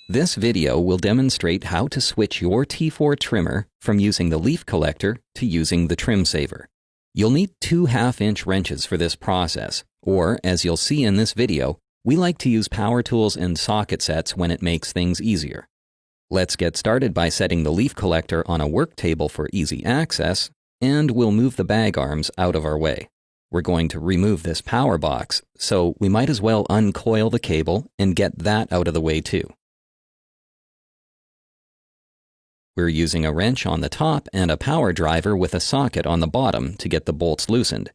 This video will demonstrate how to switch your T4 trimmer from using the leaf collector to using the trim saver. You'll need 2 half-inch wrenches for this process, or as you'll see in this video, we like to use power tools and socket sets when it makes things easier. Let's get started by setting the leaf collector on a work table for easy access, and we'll move the bag arms out of our way. We're going to remove this power box, so we might as well uncoil the cable and get that out of the way too. We're using a wrench on the top and a power driver with a socket on the bottom to get the bolts loosened.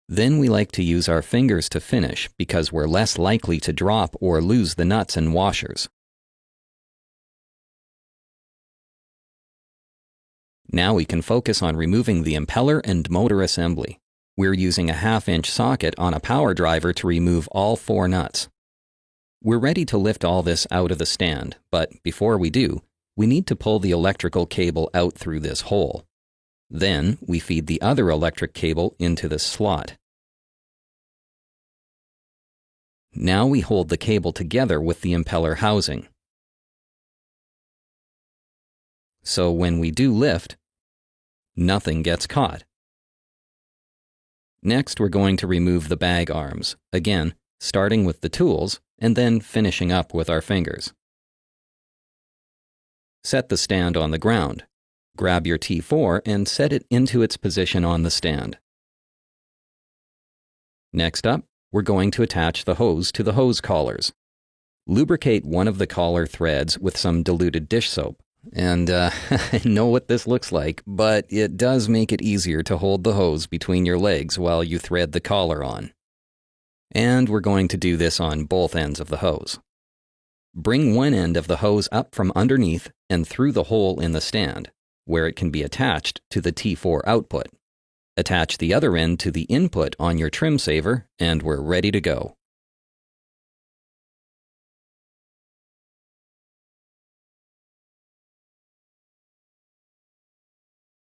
Then we like to use our fingers to finish because we're less likely to drop or lose the nuts and washers. Now we can focus on removing the impeller and motor assembly. We're using a half-inch socket on a power driver to remove all 4 nuts. We're ready to lift all this out of the stand, but before we do, we need to pull the electrical cable out through this hole. Then we feed the other electric cable into this slot. Now we hold the cable together with the impeller housing. So when we do lift, nothing gets caught. Next, we're going to remove the bag arms, again, starting with the tools and then finishing up with our fingers. Set the stand on the ground. Grab your T4 and set it into its position on the stand. Next up, we're going to attach the hose to the hose collars. Lubricate one of the collar threads with some diluted dish soap. And I know what this looks like, but it does make it easier to hold the hose between your legs while you thread the collar on. And we're going to do this on both ends of the hose. Bring one end of the hose up from underneath and through the hole in the stand, where it can be attached to the T4 output. Attach the other end to the input on your trim saver, and we're ready to go.